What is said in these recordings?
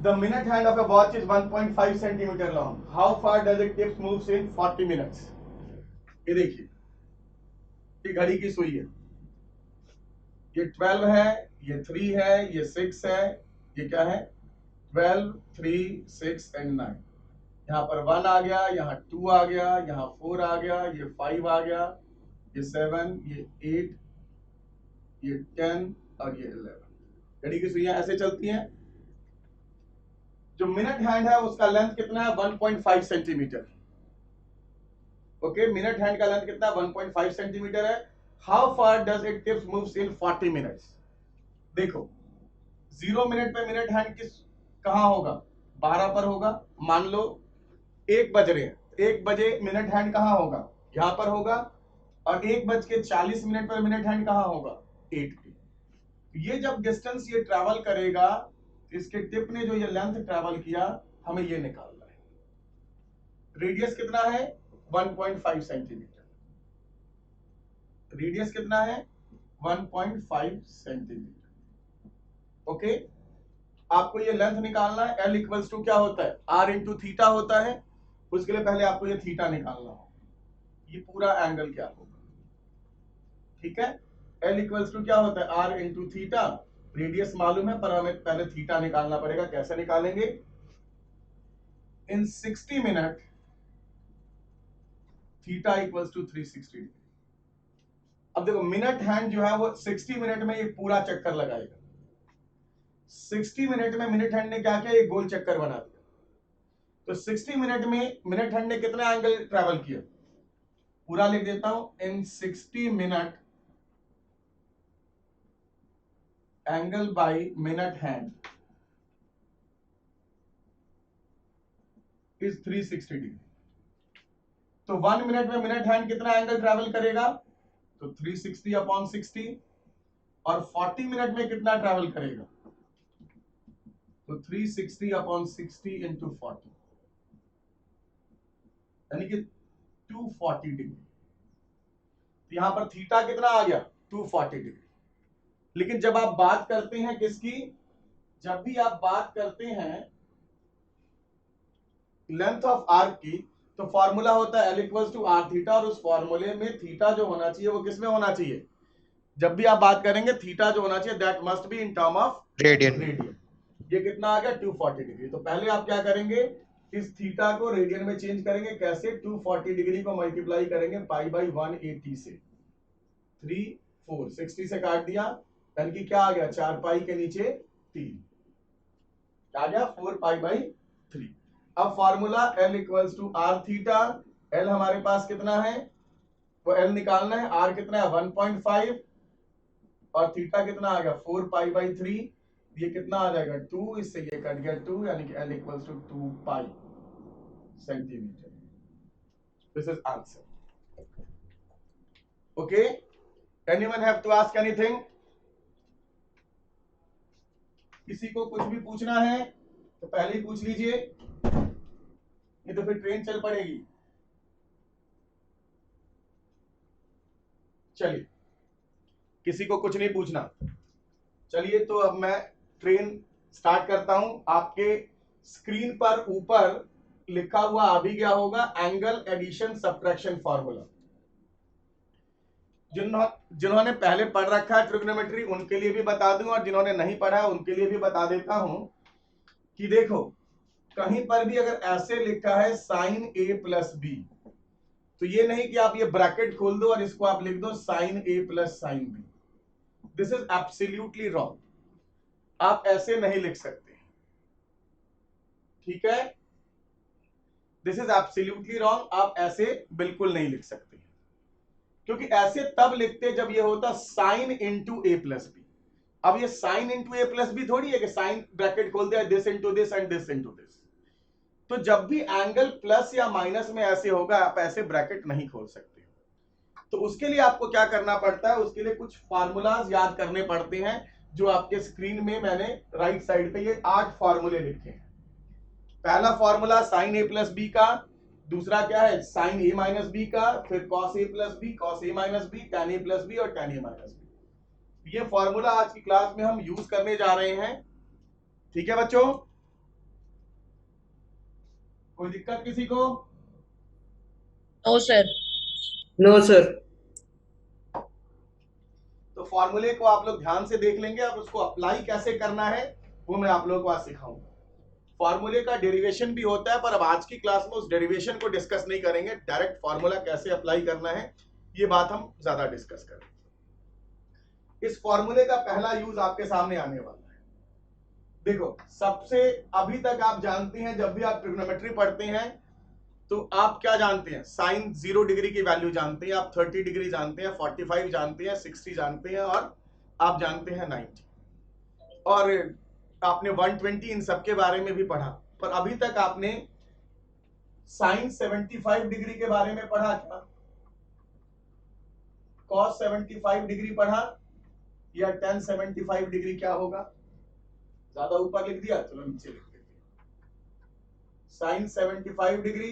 The minute hand of a watch is 1.5 centimeter long. How far does it tips moves in 40 minutes? ये देखिए, ये घड़ी की सुई है, ये 12 है, ये 3 है, ये 6 है, ये क्या है 12, 3, 6 एंड 9। यहाँ पर 1 आ गया, यहाँ 2 आ गया, यहाँ 4 आ गया, ये 5 आ गया, ये 7, ये 8, ये 10 और ये 11। घड़ी की सुइयां ऐसे चलती हैं। जो मिनट हैंड है उसका लेंथ कितना है 1.5 सेंटीमीटर। ओके, मिनट हैंड का लेंथ कितना 1.5 सेंटीमीटर है। How far does it tips moves in 40 minutes. देखो 0 मिनट में मिनट हैंड किस कहां होगा 12 पर होगा। मान लो 1 बज रहे हैं, 1 बजे मिनट हैंड कहां होगा यहां पर होगा। और 1:40 पर मिनट हैंड कहां होगा 8 पे। ये जब डिस्टेंस ये ट्रैवल करेगा, इसके टिप ने जो ये लेंथ ट्रैवल किया, हमें ये निकालना है। रेडियस कितना है 1.5 सेंटीमीटर। रेडियस कितना है 1.5 सेंटीमीटर। ओके, आपको ये लेंथ निकालना है। L इक्वल्स टू क्या होता है R इंटू थीटा होता है। उसके लिए पहले आपको ये थीटा निकालना होगा, ये पूरा एंगल क्या होगा। ठीक है, L इक्वल्स टू क्या होता है R इंटू थीटा। रेडियस मालूम है पर हमें पहले थीटा निकालना पड़ेगा। कैसे निकालेंगे, इन 60 minute theta equals to 360 degree. अब देखो मिनट हैंड जो है वो 60 मिनट में ये पूरा चक्कर लगाएगा। 60 मिनट में मिनट हैंड ने क्या किया, एक गोल चक्कर बना दिया। तो 60 मिनट में मिनट हैंड ने कितना एंगल ट्रैवल किया, पूरा लिख देता हूं। इन 60 minute angle by minute hand is 360 degree. तो 1 मिनट में मिनट हैंड कितना एंगल ट्रैवल करेगा, तो 360 अपॉन 60। और 40 मिनट में कितना ट्रैवल करेगा, तो 360 अपॉन 60 इंटू 40, यानी कि 240 डिग्री। तो यहां पर थीटा कितना आ गया 240 डिग्री। लेकिन जब आप बात करते हैं किसकी, जब भी आप बात करते हैं लेंथ ऑफ आर्क की, तो फॉर्मूला होता है L equals to r theta. और उस फॉर्मूले में थीटा जो होना चाहिए वो किसमें होना चाहिए, जब भी आप बात करेंगे थीटा जो होना चाहिए that must be in term of radian. ये कितना आ गया 240 डिग्री। तो पहले आप क्या करेंगे, इस थीटा को रेडियन में चेंज करेंगे। कैसे, 240 डिग्री को मल्टीप्लाई करेंगे पाई बाई 180 से। 3 4 60 से काट दिया, यानी कि क्या आ गया 4 पाई के नीचे 3, क्या आ गया 4 पाई बाई 3। अब formula L equals to r theta. L हमारे पास कितना है, वो L निकालना है। R कितना है 1.5 और थीटा कितना आ गया 4 पाई बाई 3। ये कितना आ जाएगा 2, इससे ये कट गया 2, यानी कि L equals to 2 pi centimetre. This is answer. Okay, anyone have to ask anything. किसी को कुछ भी पूछना है तो पहले ही पूछ लीजिए, नहीं तो फिर ट्रेन चल पड़ेगी। चलिए, किसी को कुछ नहीं पूछना। चलिए तो अब मैं ट्रेन स्टार्ट करता हूं। आपके स्क्रीन पर ऊपर लिखा हुआ आ भी गया होगा एंगल एडिशन सब्ट्रैक्शन फॉर्मूला। जिन्होंने पहले पढ़ रखा है ट्रिग्नोमेट्री उनके लिए भी बता दूं, और जिन्होंने नहीं पढ़ा है उनके लिए भी बता देता हूं कि देखो कहीं पर भी अगर ऐसे लिखा है साइन ए प्लस बी, तो ये नहीं कि आप ये ब्रैकेट खोल दो और इसको आप लिख दो sine A plus sine B. This is absolutely wrong, आप ऐसे नहीं लिख सकते। ठीक है, दिस इज एब्सोल्युटली रॉन्ग, आप ऐसे बिल्कुल नहीं लिख सकते। क्योंकि ऐसे तब लिखते जब ये होता साइन इंटू ए प्लस बी। अब ये साइन इंटू ए प्लस बी थोड़ी है कि साइन ब्रैकेट खोल दिया this into this and this into this. तो जब भी एंगल प्लस या माइनस में ऐसे होगा आप ऐसे ब्रैकेट नहीं खोल सकते। तो उसके लिए आपको क्या करना पड़ता है, उसके लिए कुछ फार्मूलाज याद करने पड़ते हैं, जो आपके स्क्रीन में मैंने राइट साइड पे ये 8 फार्मूले लिखे हैं। पहला formula sign A plus B का, दूसरा क्या है साइन ए माइनस बी का, फिर cos A plus B, cos A minus B, tan A plus B और टैन ए माइनस बी। ये फार्मूला आज की क्लास में हम यूज करने जा रहे हैं। ठीक है बच्चों, कोई दिक्कत किसी को? No sir. No sir. तो फॉर्मूले को आप लोग ध्यान से देख लेंगे, अब उसको अप्लाई कैसे करना है वो मैं आप लोगों को आज सिखाऊंगा। फॉर्मूले का डेरिवेशन भी होता है, पर अब आज की क्लास में उस डेरिवेशन को डिस्कस नहीं करेंगे, डायरेक्ट फॉर्मूला कैसे अप्लाई करना है ये बात हम ज्यादा डिस्कस करेंगे। इस फॉर्मूले का पहला यूज आपके सामने आने वाला है। देखो, सबसे अभी तक आप जानते हैं, जब भी आप ट्रिग्नोमेट्री पढ़ते हैं तो आप क्या जानते हैं, साइन 0 डिग्री की वैल्यू जानते हैं, आप 30 डिग्री जानते हैं, 45 जानते हैं, 60 जानते हैं, और आप जानते हैं 90, और आपने 120 इन सब के बारे में भी पढ़ा। पर अभी तक आपने साइन 75 डिग्री के बारे में पढ़ा क्या? कॉस 75 डिग्री पढ़ा, या tan 75 डिग्री क्या होगा? ज्यादा ऊपर लिख दिया, चलो नीचे लिख देते। Sine 75 degree,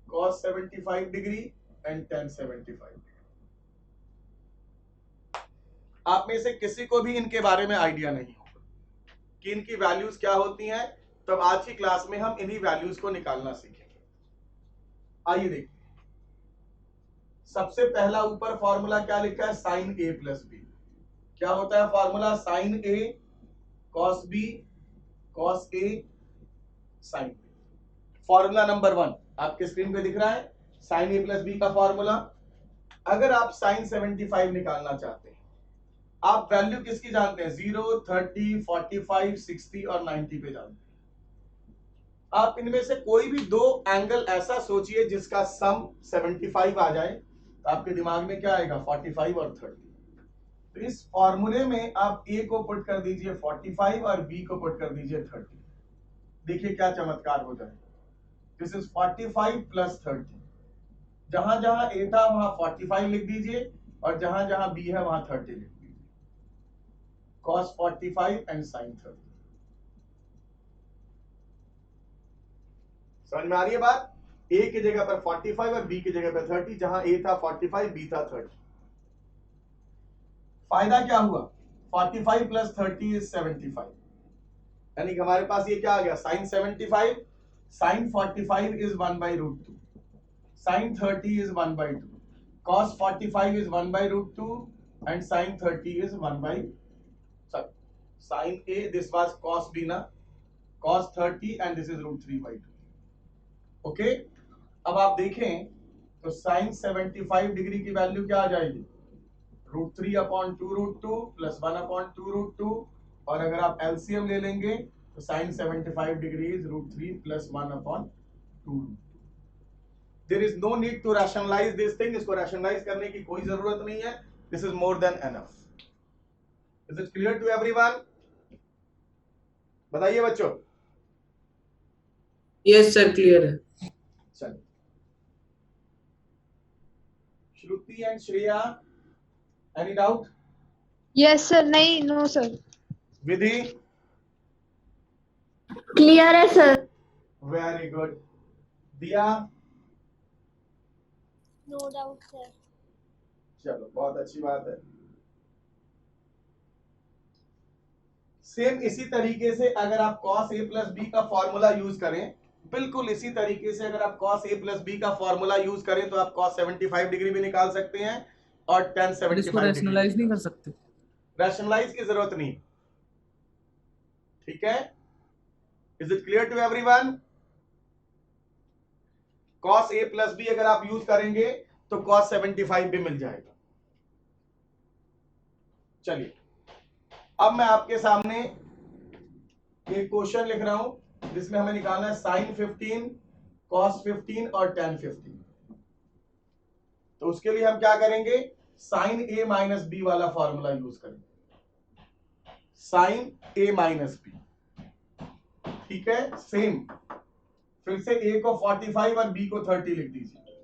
cos 75 degree and tan 75 degree. आप में से किसी को भी इनके बारे में आइडिया नहीं होगा कि इनकी वैल्यूज क्या होती हैं, तब आज की क्लास में हम इन्हीं वैल्यूज को निकालना सीखेंगे। आइए देखिए, सबसे पहला ऊपर फॉर्मूला क्या लिखा है, साइन ए प्लस बी। क्या होता है formula? Sign A cos B cos A sine B. Formula number 1 आपके स्क्रीन पे दिख रहा है, साइन ए प्लस बी का फॉर्मूला। अगर आप साइन 75 निकालना चाहते हैं, आप वैल्यू किसकी जानते हैं? 0, 30, 45, 60 और 90 पे जानते हैं। आप इनमें से कोई भी दो एंगल ऐसा सोचिए जिसका सम 75 आ जाए, तो आपके दिमाग में क्या आएगा? 45 और 30। तो इस फॉर्मूले में आप ए को पुट कर दीजिए 45 और बी को पुट कर दीजिए 30। देखिए क्या चमत्कार हो जाए। This is 45 plus 30। जहां जहां ए था वहां 45 लिख दीजिए, और जहां जहां बी है वहां 30 लिख दीजिए। cos 45 and sin 30। समझ में आ रही है बात? ए की जगह पर 45 और बी की जगह पर 30, जहां ए था 45, बी था 30। फायदा क्या हुआ? 45 प्लस 30 इज 75, यानी कि हमारे पास ये क्या आ गया? Sine 75, sine 45 is 1/√2, sine 30 is 1/2, cos 45 is 1/√2 and sin 30 is 1 sin A, this was cos B na, cos 30 and this is √3/2। Okay, अब आप देखें तो sin 75 डिग्री की वैल्यू क्या आ जाएगी? √3/2√2 प्लस 1/2√2, और अगर आप एलसीएम ले लेंगे तो sin 75 degree is √3 plus 1/2। There is no need to rationalize this thing, इसको rationalize करने की कोई जरूरत नहीं है। This is more than enough. Is it clear to everyone? बताइए बच्चों। यस सर, क्लियर है। चलिए, Shruti and Shreya, any doubt? Yes sir. नहीं, नो सर। विधि? क्लियर है sir. Very good. Diya? No doubt sir. चलो, बहुत अच्छी बात है। सेम इसी तरीके से अगर आप cos a प्लस बी का फॉर्मूला यूज करें, बिल्कुल इसी तरीके से अगर आप cos a प्लस बी का फॉर्मूला यूज करें तो आप cos 75 डिग्री भी निकाल सकते हैं और tan 75 इसको रैशनलाइज नहीं कर सकते? रैशनलाइज की जरूरत नहीं, ठीक है? Is it clear to everyone? cos a plus B अगर आप यूज करेंगे तो cos 75 भी मिल जाएगा। चलिए, अब मैं आपके सामने एक क्वेश्चन लिख रहा हूं जिसमें हमें निकालना है sin 15, cos 15 और tan 15। तो उसके लिए हम क्या करेंगे? sin a माइनस बी वाला फॉर्मूला यूज करेंगे, sin a माइनस बी। ठीक है, सेम फिर से a को 45 और b को 30 लिख दीजिए।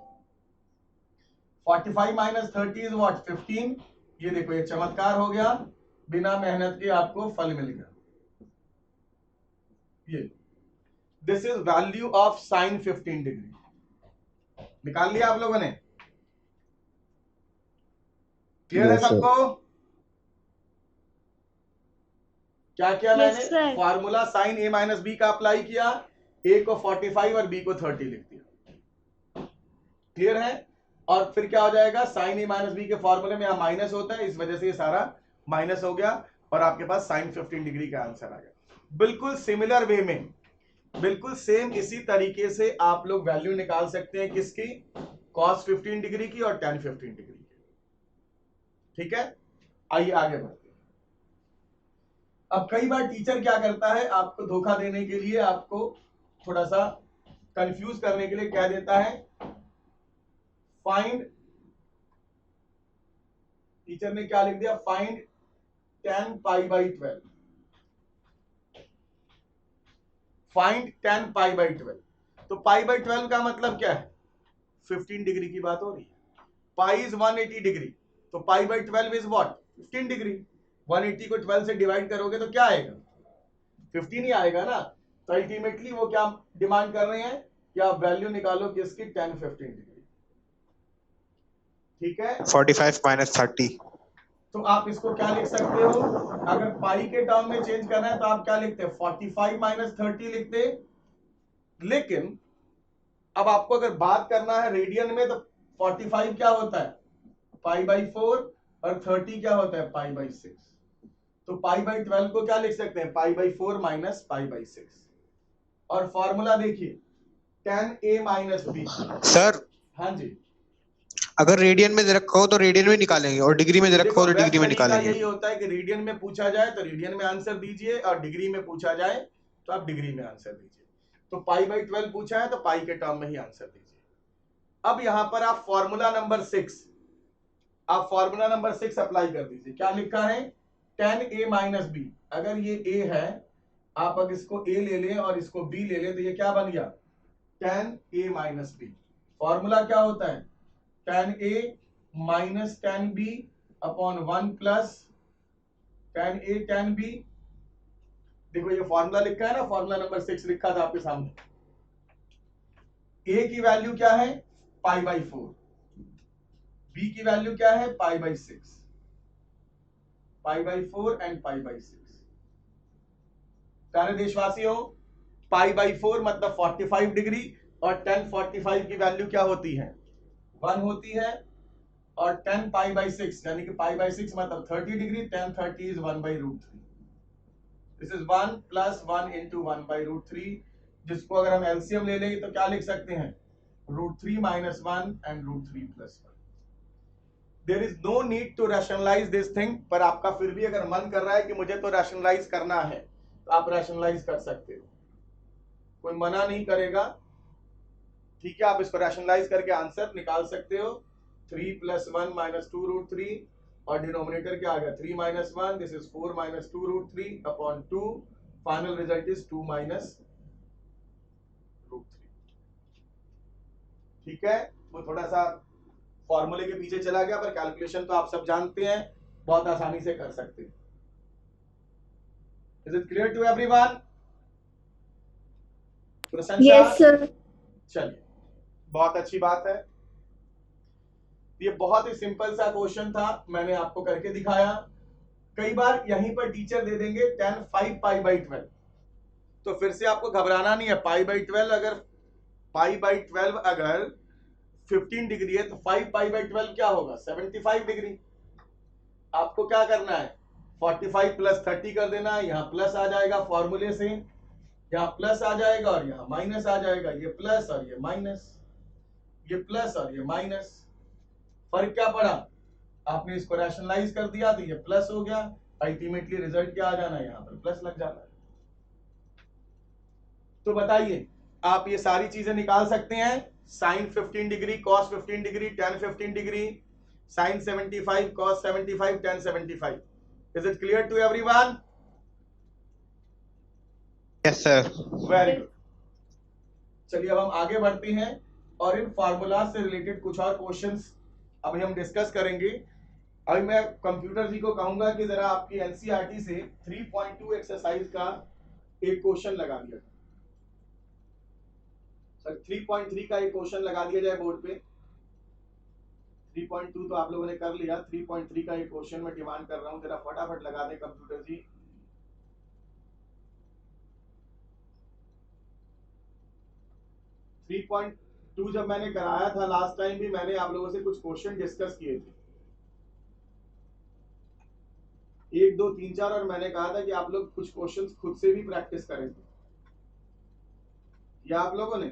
45 माइनस 30 इज व्हाट? 15। ये देखो, ये चमत्कार हो गया, बिना मेहनत के आपको फल मिल गया। ये this is value of sine 15 degree. निकाल लिया आप लोगों ने? क्लियर है सबको? क्या किया मैंने? फॉर्मूला साइन ए माइनस बी का अप्लाई किया, ए को 45 और बी को 30 लिख दिया। क्लियर है? और फिर क्या हो जाएगा, साइन ए माइनस बी के फॉर्मूले में यहां माइनस होता है, इस वजह से ये सारा माइनस हो गया और आपके पास साइन 15 डिग्री का आंसर आ गया। बिल्कुल सिमिलर वे में, बिल्कुल सेम इसी तरीके से आप लोग वैल्यू निकाल सकते हैं किसकी, cos 15 डिग्री की और tan 15 डिग्री की। ठीक है, आइए आगे बढ़ते हैं। अब कई बार टीचर क्या करता है, आपको धोखा देने के लिए, आपको थोड़ा सा कंफ्यूज करने के लिए क्या देता है, फाइंड, टीचर ने क्या लिख दिया, find tan pi by 12, find tan pi by 12। तो पाई बाई 12 का मतलब क्या है, 15 डिग्री की बात हो रही है। पाई इज 180 डिग्री, तो pi by 12 is what, 15 degree. 180 को 12 से डिवाइड करोगे तो क्या आएगा, 15 ही आएगा ना। तो अल्टीमेटली वो क्या डिमांड कर रहे हैं कि आप वैल्यू निकालो किसकी, tan 15 डिग्री। ठीक है, 45 minus 30। तो आप इसको क्या लिख सकते हो, अगर पाई के टर्म में चेंज करना है तो आप क्या लिखते हैं, 45 माइनस 30 लिखते। लेकिन अब आपको अगर बात करना है रेडियन में, तो 45 क्या होता है, पाई बाई 4, और 30 क्या होता है, पाई बाई 6। तो पाई बाई 12 को क्या लिख सकते हैं, pi by 4 minus pi by 6। और फॉर्मूला देखिए, tan a minus B. Sir हाँ जी, अगर रेडियन में दे रखा हो तो रेडियन में निकालेंगे और डिग्री में दे रखा देखो हो तो बेस्ट डिग्री में तरीका निकालेंगे। यही होता है कि रेडियन में पूछा जाए तो रेडियन में आंसर दीजिए, और डिग्री में पूछा जाए तो आप डिग्री में आंसर दीजिए। तो पाई बाई 12 पूछा है तो पाई के टर्म में ही आंसर दीजिए। अब यहां पर आप फॉर्मूला नंबर 6, आप फॉर्मूला नंबर 6 अप्लाई कर दीजिए। क्या लिखा है, tan a माइनस बी। अगर ये a है, आप अगर इसको a ले लें और इसको b ले लें तो ये क्या बन गया, tan a minus B. Formula क्या होता है, tan a minus tan b upon 1 plus tan a tan b। देखो ये फॉर्मूला लिखा है ना, फॉर्मूला नंबर 6 लिखा था आपके सामने। a की वैल्यू क्या है, पाई बाई 4, b की वैल्यू क्या है, पाई by 6, pi by 4 and pi by 6। प्यारे देशवासियों, पाई बाई 4 मतलब 45 डिग्री, और tan 45 की वैल्यू क्या होती है, 1 होती है, और tan पाई बाई 6 यानी कि पाई बाई 6 मतलब 30 degree, tan 30 is 1 by root 3। This is 1 plus 1 into 1 by root 3, जिसको अगर हम एलसीएम ले लेंगे तो क्या लिख सकते हैं, root 3 minus 1 and root 3 plus 1। There is no need to rationalise this thing, पर आपका फिर भी अगर मन कर रहा है कि मुझे तो रैशनलाइज करना है, तो आप रैशनलाइज कर सकते हो, कोई मना नहीं करेगा। ठीक है, आप इसको रैशनलाइज करके आंसर निकाल सकते हो। 3 प्लस 1 माइनस 2 रूट 3, और डिनोमिनेटर क्या आ गया, 3 minus 1, this is 4 minus 2 root 3 upon 2, final result is 2 minus root 3। ठीक है, वो थोड़ा सा फॉर्मूले के पीछे चला गया, पर कैलकुलेशन तो आप सब जानते हैं, बहुत आसानी से कर सकते हैं। Is it clear to everyone? Yes, sir. चलिए, बहुत अच्छी बात है। ये बहुत ही सिंपल सा क्वेश्चन था, मैंने आपको करके दिखाया। कई बार यहीं पर टीचर दे देंगे tan 5 पाई बाई 12, तो फिर से आपको घबराना नहीं है। पाई बाई 12 अगर, पाई बाई 12 अगर 15 डिग्री है तो 5 पाई बाई 12 क्या होगा, 75 डिग्री। आपको क्या करना है, 45 प्लस 30 कर देना है, यहाँ प्लस आ जाएगा फॉर्मूले से, यहाँ प्लस आ जाएगा और यहाँ माइनस आ जाएगा। ये प्लस और ये माइनस, ये प्लस और ये माइनस, फर्क क्या पड़ा, आपने इसको रैशनलाइज कर दिया तो ये प्लस हो गया। अल्टीमेटली रिजल्ट क्या आ जाना है, यहाँ पर प्लस लग जाना है। तो बताइए, आप ये सारी चीजें निकाल सकते हैं, sine 15 degree, cos 15 degree, tan 15 degree, sine 75, cos 75, tan 75। Is it clear to everyone? Yes sir. Very good. चलिए अब हम आगे बढ़ते हैं और इन फार्मूला से रिलेटेड कुछ और क्वेश्चंस अभी हम डिस्कस करेंगे। अभी मैं कंप्यूटर जी को कहूंगा कि जरा आपकी एनसीईआरटी से 3.2 एक्सरसाइज का एक क्वेश्चन लगा दिया जाए। सर 3.3 का एक क्वेश्चन लगा दिया जाए बोर्ड पे। 3.2 तो आप लोगों ने कर लिया, 3.3 का एक क्वेश्चन मैं डिमांड कर रहा हूं, जरा फटाफट लगा दें कंप्यूटर जी। 3.2 जब मैंने कराया था लास्ट टाइम भी, मैंने आप लोगों से कुछ क्वेश्चन डिस्कस किए थे 1 2 3 4, और मैंने कहा था कि आप लोग कुछ क्वेश्चंस खुद से भी प्रैक्टिस करेंगे, या आप लोगों ने?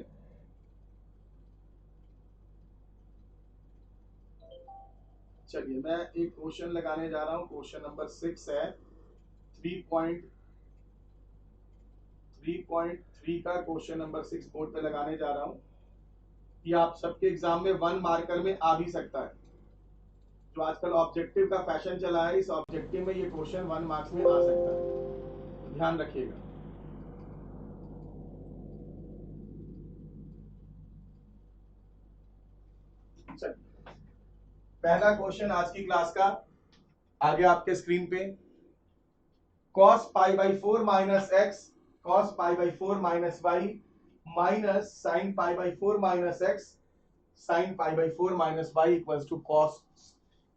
चलिए मैं एक क्वेश्चन लगाने जा रहा हूं, क्वेश्चन नंबर 6 है 3.3 का क्वेश्चन नंबर 6 बोर्ड पे लगाने जा रहा हूं कि आप सबके एग्जाम में 1 मार्कर में आ भी सकता है। जो आजकल ऑब्जेक्टिव का फैशन चला है, इस ऑब्जेक्टिव में ये क्वेश्चन 1 मार्क्स में आ सकता है, तो ध्यान रखिएगा। चलिए पहला क्वेश्चन आज की क्लास का आ गया आपके स्क्रीन पे। cos pi by 4 minus X cos pi by 4 minus Y minus sine pi by 4 minus X sine pi by 4 minus Y equals to cos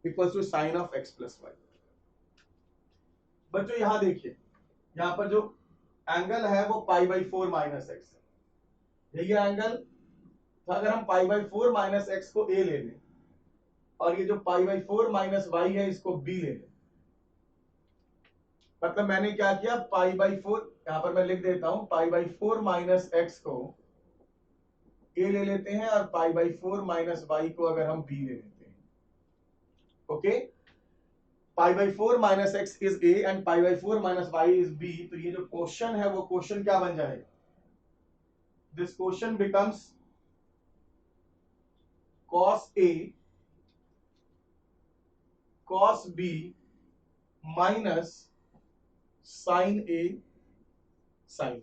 equals to sine of X plus Y. बच्चों यहां देखिए, यहां पर जो angle है वो पाई by 4 minus x है, यही एंगल। तो अगर हम पाई बाई 4 माइनस एक्स को ए ले लें और ये जो पाई बाई 4 माइनस वाई है इसको बी ले लें, मतलब मैंने क्या किया, पाई बाई 4, यहां पर मैं लिख देता हूं, पाई बाई 4 माइनस एक्स को ए ले लेते हैं और पाई बाई 4 माइनस वाई को अगर हम बी ले लेते हैं, okay. Pi by 4 minus X is A and pi by 4 minus Y is B, तो ये जो क्वेश्चन है वो क्वेश्चन क्या बन जाएगा, this question becomes cos A cos B minus sin A sin B।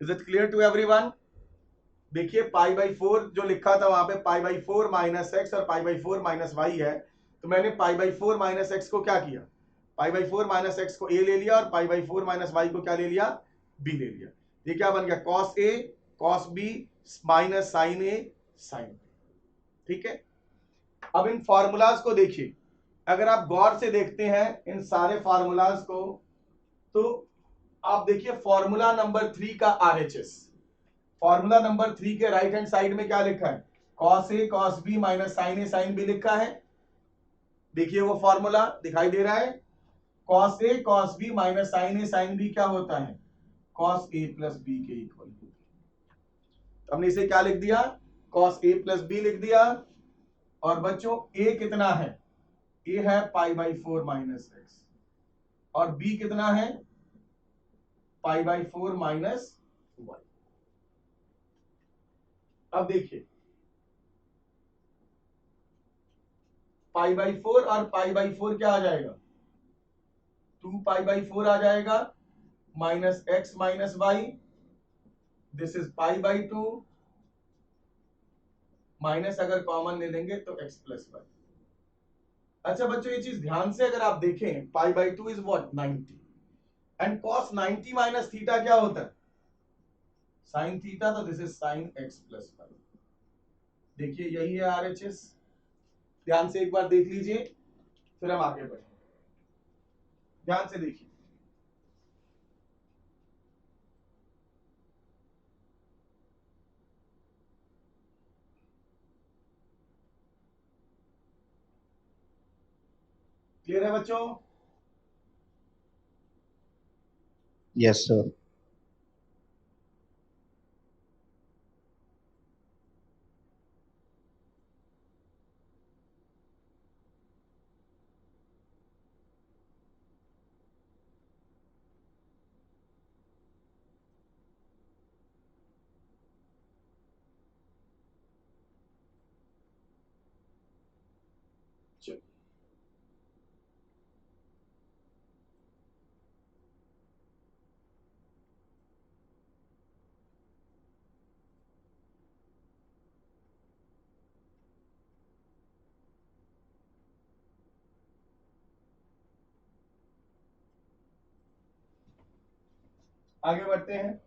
Is it clear to everyone? देखिए pi by 4 जो लिखा था वहां पे पाई बाई 4 माइनस एक्स और पाई बाई 4 माइनस वाई है, तो मैंने पाई बाई 4 माइनस एक्स को क्या किया, पाई बाई 4 माइनस एक्स को ए ले लिया और पाई बाई 4 माइनस वाई को क्या ले लिया, बी ले लिया। ये क्या बन गया, cos A cos B minus sin A sin B, ठीक है। अब इन फॉर्मूलाज को देखिए, अगर आप गौर से देखते हैं इन सारे फॉर्मूलाज को, तो आप देखिए फॉर्मूला नंबर 3 का आरएचएस, फॉर्मूला नंबर 3 के राइट हैंड साइड में क्या लिखा है, cos A cos B minus sin A sin B लिखा है। देखिए वो फॉर्मूला दिखाई दे रहा है, cos A cos B minus sin A sin B क्या होता है, cos A प्लस B के इक्वल। तो हमने इसे क्या लिख दिया, cos A प्लस B लिख दिया। और बच्चों A कितना है, A है पाई बाई 4 माइनस एक्स और B कितना है, पाई बाई 4 माइनस वाई। अब देखिए पाई बाई 4 और पाई बाई 4 क्या आ जाएगा, 2 पाई बाई 4 आ जाएगा minus X minus Y, this is pi by 2 minus अगर कॉमन ले लेंगे तो एक्स प्लस वाई। अच्छा बच्चों ये चीज ध्यान से अगर आप देखें, pi by 2 is what 90 and cos 90 minus theta क्या होता है, साइन थीटा, तो this is sine X plus Y. देखिए यही है आरएचएस, ध्यान से एक बार देख लीजिए फिर हम आगे बढ़ें। ध्यान से देखिए, क्लियर है बच्चों? Yes sir. चलो आगे बढ़ते हैं।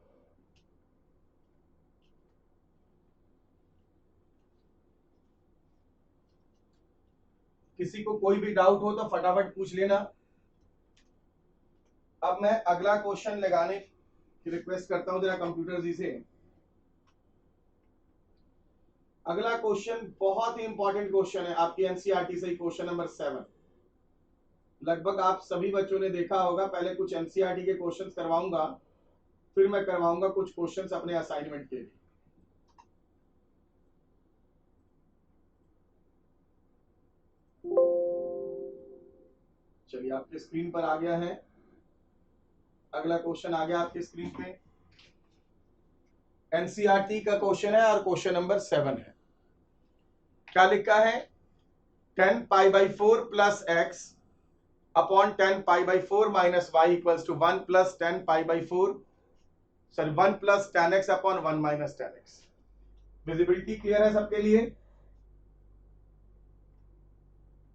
किसी को कोई भी डाउट हो तो फटाफट पूछ लेना। अब मैं अगला क्वेश्चन लगाने की रिक्वेस्ट करता हूं जरा कंप्यूटर जी से। अगला क्वेश्चन बहुत ही इंपॉर्टेंट क्वेश्चन है आपकी एनसीईआरटी से, क्वेश्चन नंबर 7। लगभग आप सभी बच्चों ने देखा होगा, पहले कुछ एनसीईआरटी के क्वेश्चंस करवाऊंगा, फिर मैं करवाऊंगा कुछ क्वेश्चंस अपने असाइनमेंट के लिए। चलिए आपके स्क्रीन पर आ गया है, अगला क्वेश्चन आ गया आपके स्क्रीन पे। एनसीईआरटी का क्वेश्चन है और क्वेश्चन नंबर 7 है। क्या लिखा है? 10 pi by 4 plus X upon 10 pi by 4 minus Y equals to 1 plus 10 pi by 4, sorry 1 plus 10 X upon 1 minus 10 X. Visibility clear है सबके लिए?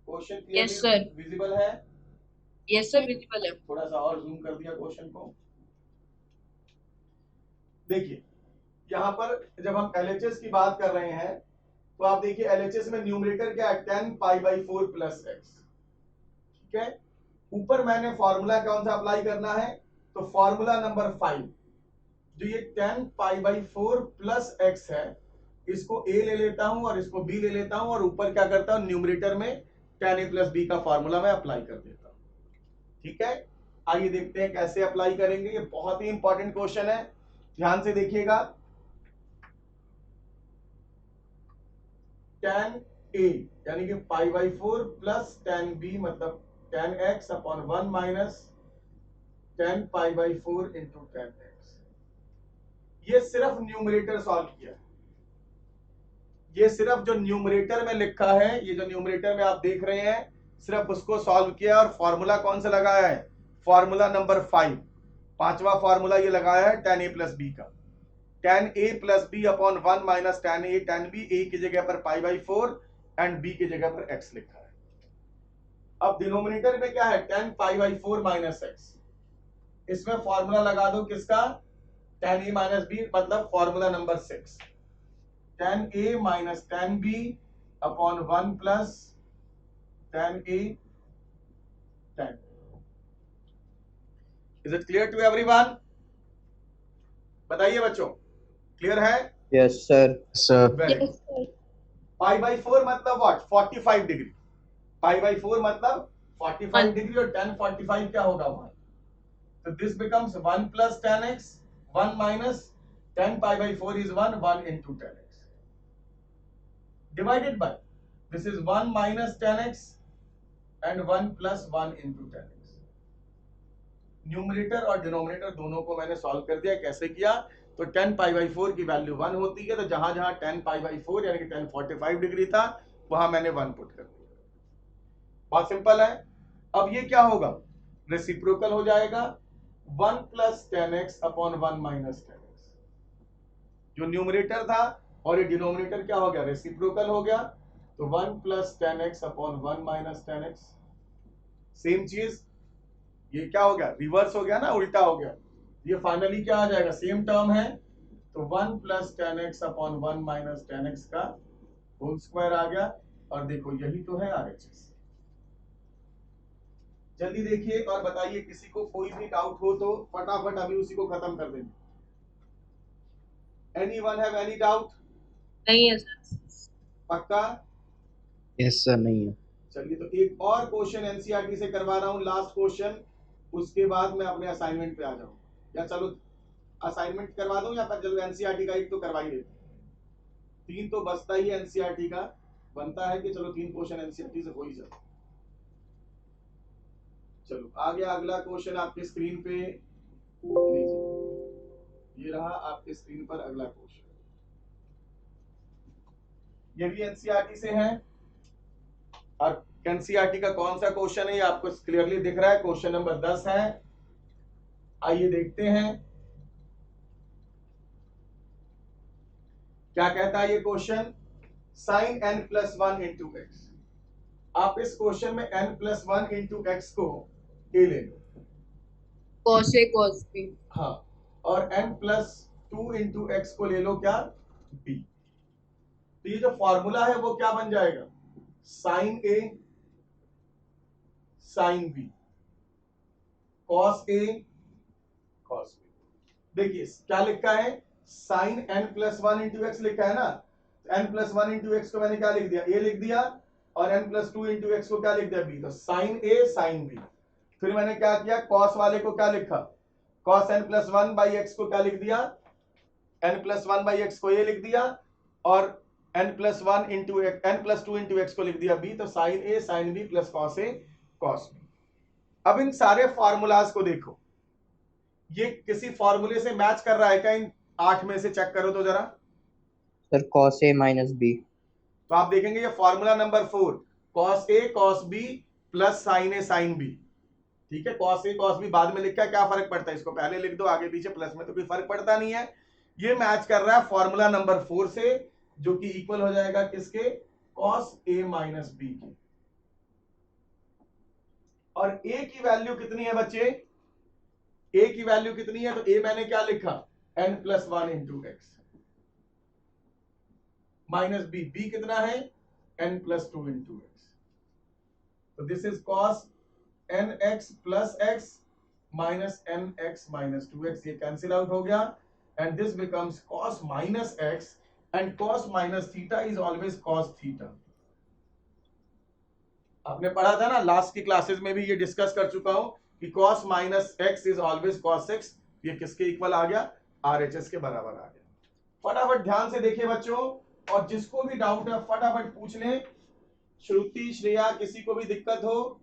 Question Yes, sir. Clearly visible है? Yes, sir. Visible है. थोड़ा सा और जूम कर दिया क्वेश्चन को। देखिए यहां पर जब हम एलएचएस की बात कर रहे हैं तो आप देखिए एलएचएस में न्यूमरेटर क्या है? 10 पाई बाई 4 प्लस एक्स। ठीक है, ऊपर मैंने फॉर्मूला कौन सा अप्लाई करना है? तो फॉर्मूला नंबर 5, जो ये 10 पाई बाई 4 प्लस एक्स है, इसको ए ले लेता हूं और इसको बी ले लेता हूं और ऊपर क्या करता हूं? न्यूमरेटर में 10 ए प्लस बी का फॉर्मूला मैं अप्लाई कर देता हूं। ठीक है, आइए देखते हैं कैसे अप्लाई करेंगे। ये बहुत ही इंपॉर्टेंट क्वेश्चन है, ध्यान से देखिएगा। 10 ए यानी कि पाई बाई 4 प्लस 10 बी मतलब 10 X upon 1 minus 10 pi by 4 into 10 x. ये सिर्फ न्यूमरेटर सॉल्व किया है, ये सिर्फ जो न्यूमरेटर में लिखा है, ये जो न्यूमरेटर में आप देख रहे हैं, सिर्फ उसको सॉल्व किया और फॉर्मूला कौन सा लगाया है? फॉर्मूला नंबर 5, पांचवा फॉर्मूला ये लगाया है 10 ए प्लस बी का। 10 ए plus B upon 1 minus 10 A 10 B, ए की जगह पर पाई बाई 4 एंड बी की जगह पर एक्स लिखा है। अब डिनोमिनेटर में क्या है? 10 पाई बाई 4 माइनस एक्स। इसमें फॉर्मूला लगा दो किसका? 10 ए माइनस बी मतलब formula number 6, 10 A minus 10 B upon 1 plus 10 A 10। Is it clear to everyone? बताइए बच्चों, क्लियर है? Yes sir. Sir very Yes, sir. Pi by 4 मतलब व्हाट? 45 डिग्री। पाई बाई 4 मतलब 45 डिग्री और 10 45 क्या होगा? 1। तो this becomes 1 plus 10x 1 minus 10 pi by 4 is 1 into 10x divided by this is 1 minus 10x and 1 plus 1 into 10x। Numerator और denominator दोनों को मैंने सॉल्व कर दिया। कैसे किया? तो 10 पाई बाई 4 की वैल्यू 1 होती है, तो जहां जहां 10 पाई बाई 4 यानी कि 10 45 डिग्री था वहां मैंने 1 पुट कर दिया। बहुत सिंपल है। अब ये क्या होगा? रेसिप्रोकल हो जाएगा, 1 plus 10x upon 1 minus 10x। जो न्यूमरेटर था और ये डिनोमिनेटर क्या हो गया? रेसिप्रोकल हो गया, तो 1 plus 10x upon 1 minus 10x। Same चीज ये क्या हो गया? रिवर्स हो गया ना, उल्टा हो गया। ये फाइनली क्या आ जाएगा? सेम टर्म है, तो 1 plus 10x upon 1 minus 10x का होल स्क्वायर आ गया। और देखो यही तो है RHS। जल्दी देखिए और बताइए, किसी को कोई भी डाउट हो तो फटाफट अभी उसी को खत्म कर देंगे। Anyone have any doubt? नहीं है सर. पक्का? यस सर नहीं है। चलिए तो एक और क्वेश्चन एनसीईआरटी से करवा रहा हूं, लास्ट क्वेश्चन, उसके बाद मैं अपने असाइनमेंट पे आ जाऊं। या चलो असाइनमेंट करवा दूं या फिर चलो एनसीईआरटी का एक तो करवा ही देते हैं। 3 तो बचता ही एनसीईआरटी का, बनता है कि चलो 3 क्वेश्चन एनसीईआरटी से हो ही जाए। चलो आ गया अगला क्वेश्चन आपके स्क्रीन पे, लीजिए ये रहा आपके स्क्रीन पर अगला क्वेश्चन। ये भी एनसीईआरटी से है और एनसीईआरटी का कौन सा क्वेश्चन है ये आपको क्लियरली दिख रहा है, क्वेश्चन नंबर 10 है। आइए देखते हैं क्या कहता है ये question. Sine n plus 1 into X. आप इस क्वेश्चन में n प्लस 1 इंटू एक्स को a ले लो, Cos A cos B. हाँ, और n प्लस 2 इंटू एक्स को ले लो क्या? b। तो ये जो फॉर्मूला है वो क्या बन जाएगा? Sine a sine b cos a cos b। देखिए क्या लिखा है? Sine n plus 1 into X लिखा है ना, n plus one into X को मैंने क्या लिख दिया, a लिख दिया, और n plus two into X को क्या लिख दिया, b। तो साइन a साइन b। फिर मैंने क्या किया, कॉस वाले को क्या लिखा, cos n plus one by X को क्या लिख दिया, n plus one by X को a लिख दिया, और n plus one into n plus two into X को लिख दिया b। तो sine a sine b plus cos a cos b। अब इन सारे फॉर्मूलाज को देखो, ये किसी फॉर्मूले से मैच कर रहा है क्या, इन 8 में से चेक करो तो जरा। Sir cos a minus b। तो आप देखेंगे ये formula number 4, cos a cos b plus sine a sine b। ठीक है, cos a cos b बाद में लिखा, क्या फर्क पड़ता है, इसको पहले लिख दो, आगे पीछे प्लस में तो कोई फर्क पड़ता नहीं है। ये मैच कर रहा है फॉर्मूला नंबर 4 से, जो कि इक्वल हो जाएगा किसके, cos a माइनस b के। और a की वैल्यू कितनी है बच्चे, a की वैल्यू कितनी है, तो a मैंने क्या लिखा, n plus one into x minus b, b कितना है, n plus two into x. तो this is cos nx plus x minus nx minus 2x, ये कैंसिल आउट हो गया, and this becomes cos minus x, and cos minus theta is always cos theta. आपने पढ़ा था ना, last की classes में भी ये डिस्कस कर चुका हूं कि cos minus x is always cos x। ये किसके इक्वल आ गया, RHS के बराबर आ गया। फटाफट ध्यान से देखिए बच्चों, और जिसको भी डाउट है फटाफट पूछ लें। श्रुति, श्रेया, किसी को भी दिक्कत हो,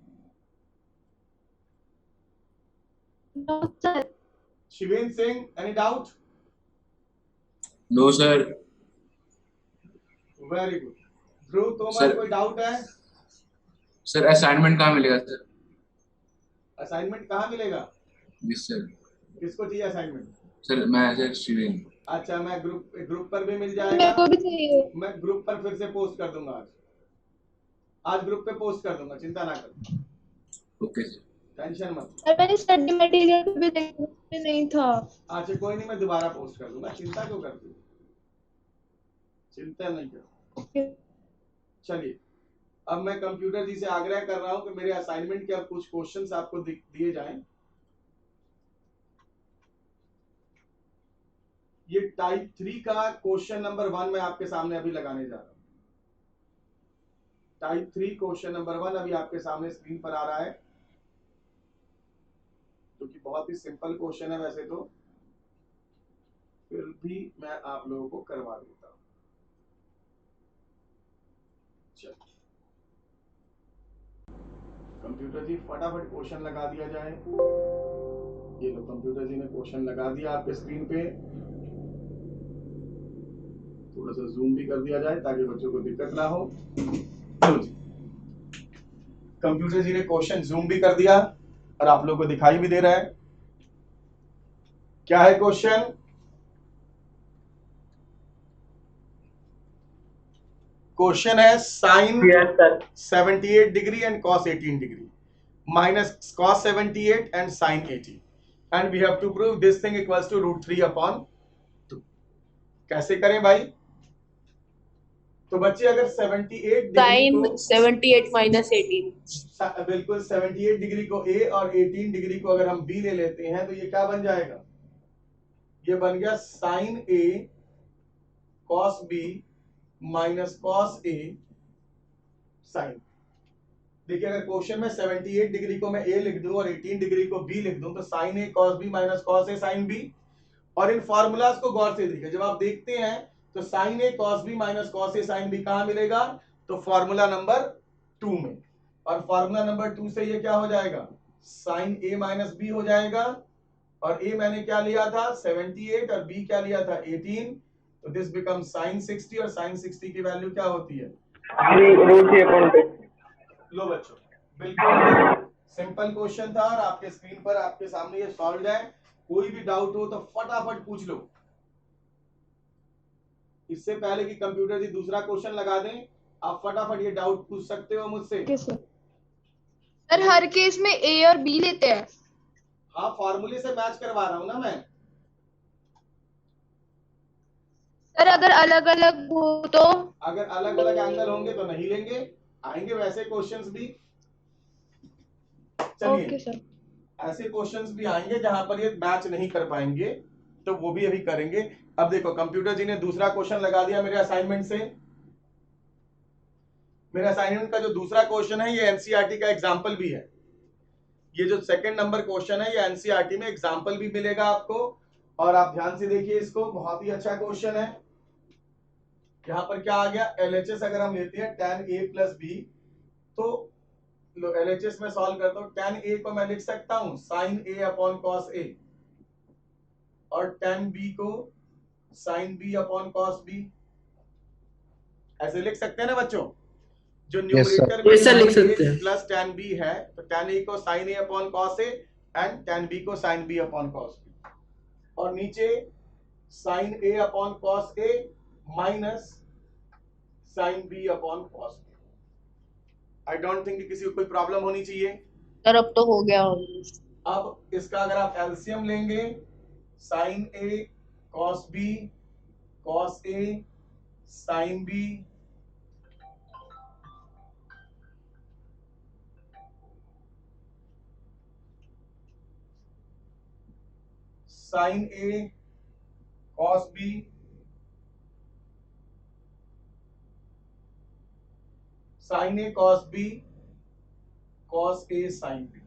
No, sir. Shivendra Singh, any doubt? No sir. Very good. Dhruv Tomar, sir. कोई डाउट है? सर असाइनमेंट कहाँ मिलेगा सर? असाइनमेंट कहाँ मिलेगा? Yes sir. किसको चाहिए असाइनमेंट? सर मैं सर शिवेंद्र। अच्छा, मैं ग्रुप पर भी मिल मेरे जाएगा, को भी चाहिए। मैं ग्रुप पर फिर से पोस्ट कर दूंगा, आज ग्रुप पे पोस्ट कर दूंगा, चिंता ना कर। Okay sir. टेंशन मत। सर मैंने स्टडी मटेरियल भी देखा, उसमें नहीं था। अच्छा कोई नहीं, मैं दोबारा पोस्ट कर दूंगा, चिंता क्यों करती हो, चिंता नहीं करो। ओके। चलिए, अब मैं कंप्यूटर जी से आग्रह कर रहा हूं कि मेरे असाइनमेंट के अब कुछ क्वेश्चंस आपको दिए जाएं। ये टाइप 3 का क्वेश्चन नंबर 1 मैं आपके सामने अभी लगाने जा रहा हूं। टाइप 3 क्वेश्चन नंबर 1 अभी आपके सामने स्क्रीन पर आ रहा है, जो कि बहुत ही सिंपल क्वेश्चन है वैसे तो, फिर भी मैं आप लोगों को करवा देता हूं। चलिए कंप्यूटर जी फटाफट क्वेश्चन लगा दिया जाए। ये लो, कंप्यूटर जी ने क्वेश्चन लगा दिया आपके स्क्रीन पे। थोड़ा सा जूम भी कर दिया जाए ताकि बच्चों को दिक्कत ना हो। लो जी, कंप्यूटर जी ने क्वेश्चन जूम भी कर दिया और आप लोगों को दिखाई भी दे रहा है। क्या है क्वेश्चन? क्वेश्चन है sine 78 degree and cos 18 degree minus cos 78 and sine 80, and we have to prove this thing equals to √3/2। कैसे करें भाई? तो बच्चे अगर 78 डिग्री साइन को 78 माइनस 18, बिल्कुल 78 डिग्री को A और 18 डिग्री को अगर हम B ले लेते हैं तो ये क्या बन जाएगा? ये बन गया sine A cos B minus cos A sine. देखिए अगर क्वेश्चन में 78 डिग्री को मैं A लिख दूं और 18 डिग्री को B लिख दूं तो sine A cos B minus cos A sine B। और इन फॉर्मूलाज को गौर से देखिए, जब आप देखते हैं तो sine A cos B minus cos A sine B कहां मिलेगा? तो फॉर्मूला नंबर 2 में। और फॉर्मूला नंबर 2 से ये क्या हो जाएगा? साइन A माइनस B हो जाएगा, और A मैंने क्या लिया था 78 और B क्या लिया था 18, तो दिस बिकम साइन 60, और साइन 60 की वैल्यू क्या होती है? लो बच्चों, बिल्कुल सिंपल क्वेश्चन था और आपके स्क्रीन पर आपके सामने ये सॉल्व है। कोई भी डाउट हो तो फटाफट पूछ लो। इससे पहले कि कंप्यूटर जी दूसरा क्वेश्चन लगा दें, आप फटाफट ये डाउट पूछ सकते हो मुझसे। Okay sir. सर हर केस में A और B लेते हैं? हाँ, फॉर्मूले से मैच करवा रहा हूं ना मैं। सर अगर अलग अलग हो तो? अगर अलग अलग एंगल होंगे तो नहीं लेंगे, आएंगे वैसे क्वेश्चंस भी। ओके चलिए, सर। ऐसे क्वेश्चंस भी आएंगे जहां पर ये मैच नहीं कर पाएंगे, तो वो भी अभी करेंगे। अब देखो कंप्यूटर जी ने दूसरा क्वेश्चन लगा दिया मेरे असाइनमेंट से। मेरे असाइनमेंट का जो दूसरा क्वेश्चन है ये एनसीईआरटी का एग्जाम्पल भी है। ये जो सेकंड नंबर क्वेश्चन है ये एनसीईआरटी में एग्जाम्पल भी मिलेगा आपको, और आप ध्यान से देखिए इसको, बहुत ही अच्छा क्वेश्चन है। यहाँ पर क्या आ गया, एलएचएस अगर हम लेते हैं tan a प्लस बी, तो एलएचएस में सॉल्व करता हूँ। tan a को मैं लिख सकता हूँ sin a upon cos a, और tan b को sin b upon cos b। ऐसे लिख सकते हैं ना बच्चों? जो न्यूमरेटर में Yes, sir, लिख tan सकते a हैं। प्लस tan b है, तो tan a को sin a upon cos a and tan b को sin b upon cos b, और नीचे sin a upon cos a minus sin b upon cos b। I don't think किसी को कोई problem होनी चाहिए। सर अब तो हो गया ऑलमोस्ट। अब इसका अगर आप एलसीएम लेंगे, sin a cos b cos a sin b sin a cos b sin a cos b cos a sin b,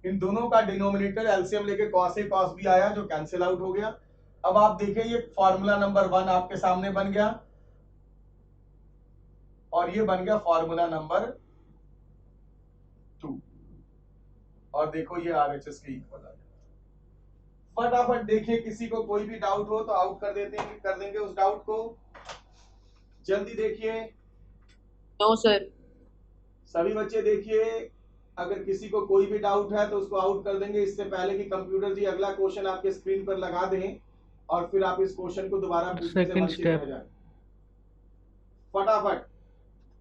इन दोनों का डिनोमिनेटर एलसीएम लेके cos a cos b आया, जो कैंसिल आउट हो गया। अब आप देखिए ये फॉर्मूला नंबर 1 आपके सामने बन गया, और ये बन गया फॉर्मूला नंबर 2, और देखो ये आरएचएस के इक्वल आ गया। फटाफट देखिए, किसी को कोई भी डाउट हो तो आउट कर देंगे उस डाउट को। जल्दी देखिए नो सर। सभी बच्चे, देखिए अगर किसी को कोई भी डाउट है तो उसको आउट कर देंगे, इससे पहले कि कंप्यूटर जी अगला क्वेश्चन आपके स्क्रीन पर लगा दें और फिर आप इस क्वेश्चन को दोबारा पूछने से Second वंचित step. रह जाए। फटाफट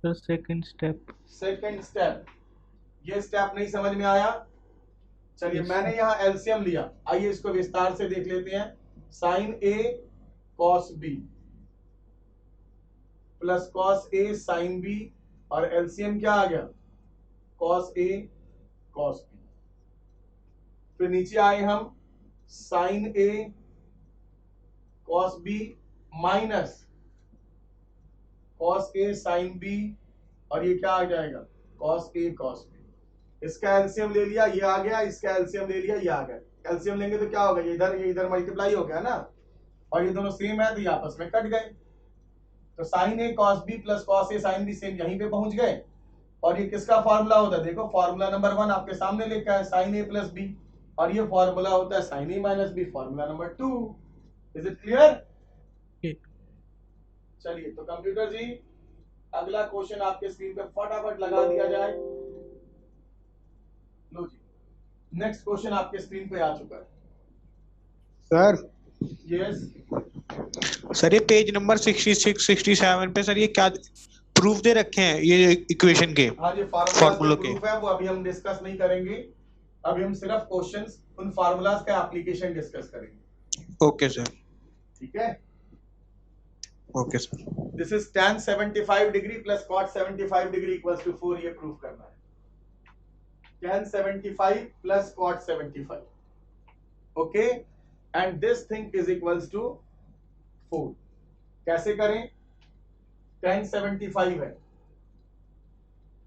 The second step. Second step, ये स्टेप नहीं समझ में आया? चलिए Yes, मैंने यहाँ एलसीएम लिया, आइए इसको विस्तार से देख लेते हैं। sin a cos b plus cos a sin b, और एलसीएम क्या आ गया, cos a cos b। फिर नीचे आए हम, sin a cos b minus cos a sin b, और ये क्या आ जाएगा, cos a cos b। इसका एलसीएम ले लिया, ये आ गया, इसका एलसीएम ले लिया, ये आ गया। एलसीएम लेंगे तो क्या होगा, ये इधर मल्टीप्लाई हो गया ना, और ये दोनों सेम है तो ये आपस में कट गए। तो sin a cos b plus cos a sin b same यहीं पे पहुंच गए। और ये किसका फार्मूला होता है, देखो फॉर्मूला नंबर 1 आपके सामने लिखा है sin a प्लस b, और ये फार्मूला होता है sin a minus b, formula number 2। Is it clear? चलिए तो कंप्यूटर जी अगला क्वेश्चन आपके स्क्रीन पे फटाफट लगा दिया जाए। लो जी, नेक्स्ट क्वेश्चन आपके स्क्रीन पे आ चुका है। सर यस सर ये पेज नंबर 66 67 पे सर ये क्या प्रूफ दे रखे हैं ये इक्वेशन के हाँ जी, फार्मूला फार्मूला के? प्रूफ है, वो अभी हम डिस्कस नहीं करेंगे। अभी हम सिर्फ क्वेश्चंस, उन फार्मूलाज का एप्लीकेशन डिस्कस करेंगे। ओके सर, ठीक है, okay sir. This is tan 75 degree plus cot 75 degree equals to 4, ये प्रूफ करना है। tan 75 plus cot 75, okay, and this thing is equals to 4। कैसे करें? tan 75 है,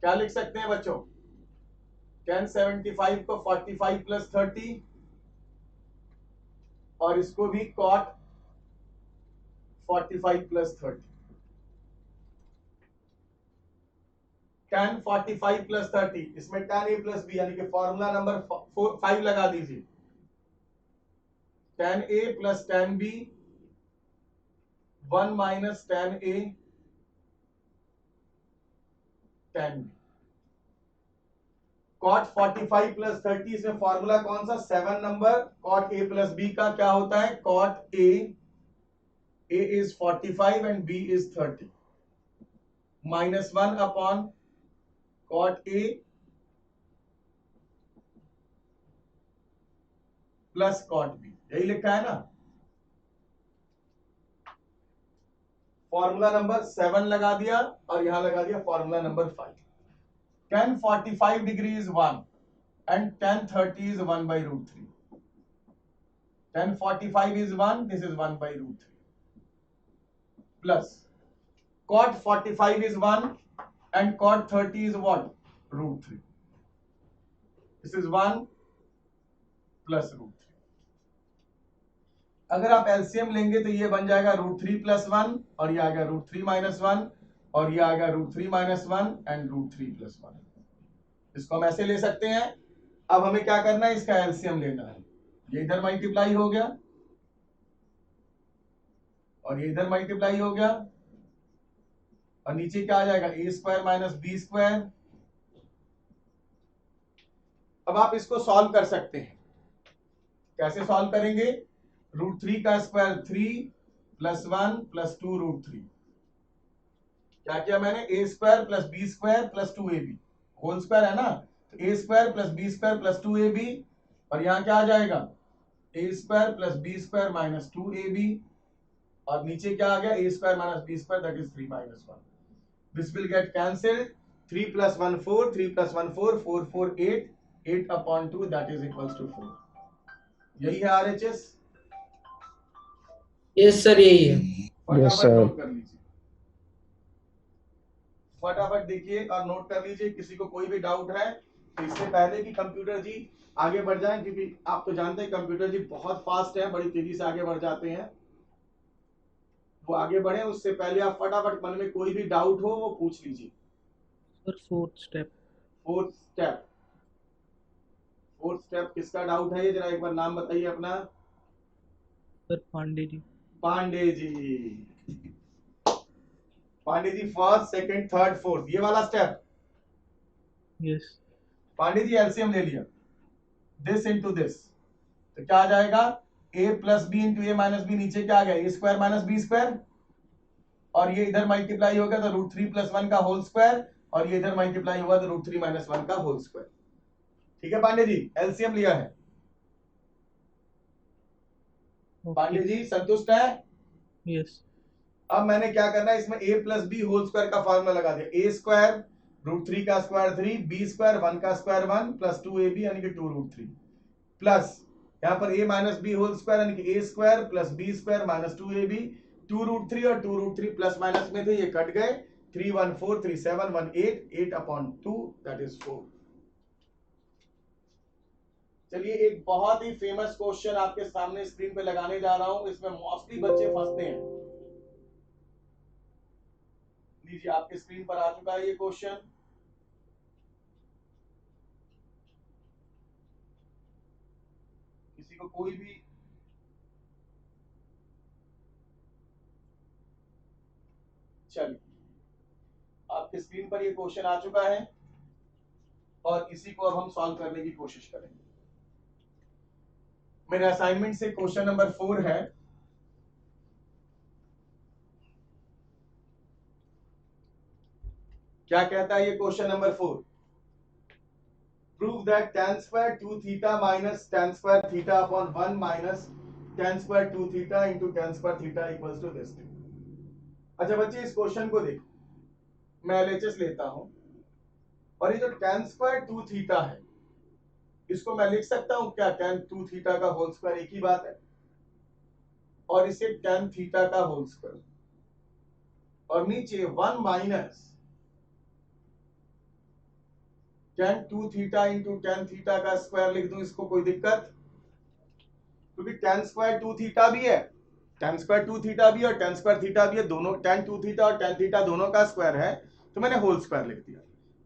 क्या लिख सकते हैं बच्चों, tan 75 को 45 प्लस 30, और इसको भी cot 45 प्लस 30, tan 45 प्लस 30, इसमें tan a प्लस b, यानी कि फॉर्मूला नंबर 5 लगा दीजिए। tan a plus tan b 1 minus tan a tan b, cot 45 plus 30, इसमें फॉर्मूला कौन सा, 7 number, cot a plus b का क्या होता है, cot a is 45 and b is 30, minus 1 upon cot a plus cot b, यही लिखा है ना। फॉर्मूला नंबर 7 लगा दिया, और यहां लगा दिया formula number 5। tan 45 degree is 1 and tan 30 is 1 by root 3। tan 45 is 1, this is 1 by root 3 plus cot 45 is 1 and cot 30 is what? Root 3. This is 1 plus root 3. अगर आप एलसीएम लेंगे तो ये बन जाएगा रूट 3 प्लस 1 और ये आ गया रूट 3 माइनस 1 और ये आ गया root 3 minus 1 and root 3 plus 1. इसको हम ऐसे ले सकते हैं. अब हमें क्या करना है, इसका एलसीएम लेना है. ये इधर मल्टीप्लाई हो गया और ये इधर मल्टीप्लाई हो गया और नीचे क्या आ जाएगा, a square minus B square. अब आप इसको सॉल्व कर सकते हैं. कैसे सॉल्व करेंगे? रूट 3 का स्क्वायर 3 प्लस 1 प्लस 2 रूट 3. क्या किया मैंने, a square plus B square plus 2ab whole square है ना, तो a square plus B square plus 2ab और यहां क्या आ जाएगा, a square plus B square minus 2ab और नीचे क्या आ गया, ए square minus B square that is 3 minus 1. This will get cancelled. 3 plus 1 4, 3 plus 1 4, 4 4 8, 8 upon 2 that is equals to 4. यही है आरएचएस. यस सर यही है. फटाफट नोट कर लीजिए, फटाफट देखिए और नोट कर लीजिए. किसी को कोई भी डाउट है तो इससे पहले कि कंप्यूटर जी आगे बढ़ जाएं, क्योंकि आप तो जानते हैं कंप्यूटर जी बहुत फास्ट है, बड़ी तेजी से आगे बढ़ जाते हैं. वो आगे बढ़े उससे पहले आप फटाफट मन में कोई भी डाउट हो वो पूछ लीजिए. Sir fourth step. Fourth step किसका डाउट है, ये जरा एक बार नाम बताइए अपना. Sir Pandey ji. Pandey ji first second third fourth ये वाला step. Yes. Pandey ji LCM ले लिया. दिस इनटू दिस तो क्या आ जाएगा, a plus B into A minus B. नीचे क्या आ गया, ए स्क्वायर माइनस बी स्क्वायर और ये इधर मल्टीप्लाई हो गया तो रूट 3 प्लस 1 का होल स्क्वायर और ये इधर मल्टीप्लाई हुआ तो रूट 3 माइनस 1 का होल स्क्वायर. ठीक है पांडे जी, एलसीएम लिया है. पांडे जी संतुष्ट है? यस. अब मैंने क्या करना है, इसमें a plus B whole square का फॉर्मूला लगा दिया. ए स्क्वायर रूट 3 का स्क्वायर 3, बी स्क्वायर 1 का स्क्वायर 1 प्लस 2ab यानी कि 2 रूट 3 प्लस यहाँ पर a minus B whole square यानी कि a square plus B square minus 2ab. 2 root 3 और 2 रूट 3 प्लस माइनस में थे, ये कट गए. 3 1 4 3 7 1 8, 8 अपॉन 2 दैट इज 4. चलिए एक बहुत ही फेमस क्वेश्चन आपके सामने स्क्रीन पे लगाने जा रहा हूं. इसमें मोस्टली बच्चे फंसते हैं. लीजिए आपके स्क्रीन पर आ चुका है ये क्वेश्चन. किसी को कोई भी चलिए आपके स्क्रीन पर ये क्वेश्चन आ चुका है और इसी को अब हम सॉल्व करने की कोशिश करेंगे. मेरे असाइनमेंट से क्वेश्चन नंबर 4 है. क्या कहता है ये question number 4? Prove that tan square 2 theta minus tan square theta upon 1 minus tan square 2 theta into tan square theta equals to this. अच्छा बच्चे इस क्वेश्चन को देखो, मैं एलएचएस लेता हूं और ये जो tan स्क्वायर 2 थीटा है इसको मैं लिख सकता हूं क्या, tan 2 थीटा का होल स्क्वायर, एक ही बात है. और इसे tan थीटा का होल स्क्वायर और नीचे 1 minus tan 2 theta into tan theta का स्क्वायर लिख दूं. इसको कोई दिक्कत? क्योंकि tan स्क्वायर 2 थीटा भी है, tan स्क्वायर 2 थीटा भी और tan स्क्वायर थीटा भी है, दोनों tan 2 थीटा और tan थीटा दोनों का स्क्वायर है तो मैंने होल स्क्वायर लिख दिया.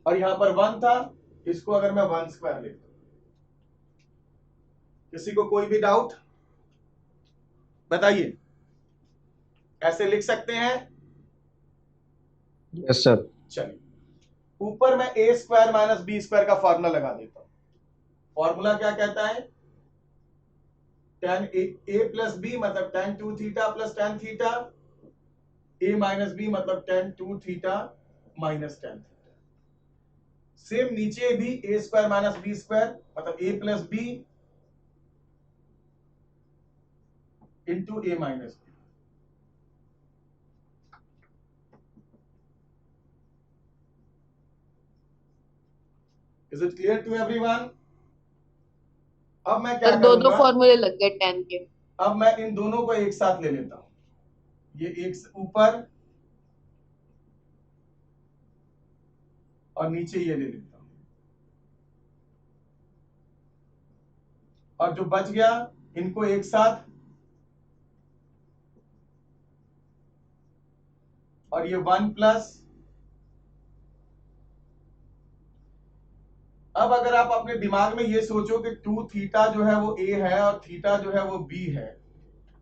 और यहां पर 1 था, इसको अगर मैं 1 स्क्वायर लिख दूं. किसी को कोई भी डाउट बताइए? ऐसे लिख सकते हैं? Yes sir. चलिए ऊपर मैं A square minus B square का फॉर्मूला लगा देता हूं. फॉर्मूला क्या कहता है, tan a प्लस बी मतलब tan 2 theta plus tan theta, a minus B मतलब tan 2 theta minus tan theta. Same नीचे भी a square minus B square मतलब a plus B into a minus B. Is it clear to everyone? अब मैं क्या sir दो करूंगा, फॉर्मूले लग गए tan के. अब मैं इन दोनों को एक साथ ले लेता हूं, ये एक ऊपर और नीचे ये ले लेता हूं, और जो बच गया इनको एक साथ, और ये 1 प्लस। अब अगर आप अपने दिमाग में ये सोचो कि 2 थीटा जो है वो ए है और थीटा जो है वो बी है,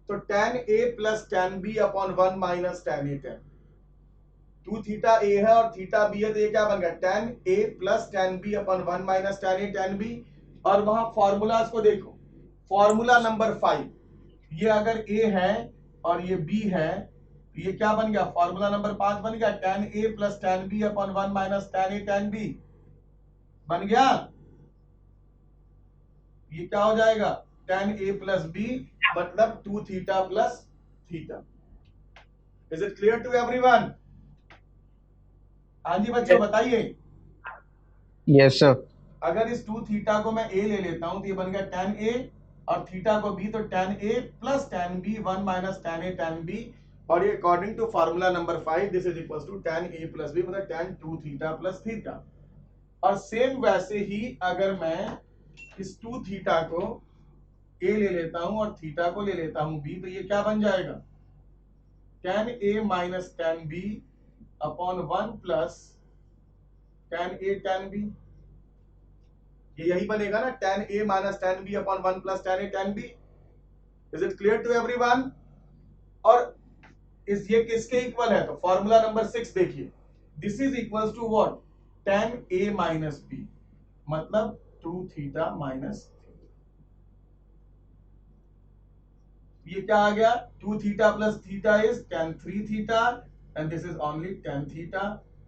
तो tan a plus tan b upon 1 minus tan a tan। 2 theta a है और थीटा बी है, तो ये क्या बन गया tan a plus tan b upon 1 minus tan a tan b। और वहां फॉर्मूलाज को देखो, फॉर्मूला नंबर 5, ये अगर a है और ये b है, तो ये क्या बन गया, फॉर्मूला नंबर 5 बन गया tan a plus tan b upon 1 minus tan a tan b बन गया। ये क्या हो जाएगा, tan a प्लस b, मतलब 2 theta plus theta. Is it clear to everyone? हाँ जी बच्चों बताइए। Yes, sir. अगर इस 2 थीटा को मैं a ले लेता हूं तो ये बन गया tan a, और थीटा को b, तो tan a plus tan b 1 minus tan a tan b, और ये according to formula number 5 this is equal to tan a plus b, मतलब tan 2 थीटा प्लस थीटा। और सेम वैसे ही अगर मैं इस 2 थीटा को a ले लेता हूं और थीटा को ले लेता हूं b, तो ये क्या बन जाएगा, tan a minus tan b upon 1 plus tan a tan b। ये यही बनेगा ना, tan a minus tan b upon 1 plus tan a tan b। Is it clear to everyone? और इस ये किसके इक्वल है, तो फॉर्मूला नंबर 6 देखिए, this is equals to what, tan a minus b, मतलब 2 थीटा माइनस। ये क्या आ गया, 2 theta plus theta is tan 3 theta, and this is only tan theta,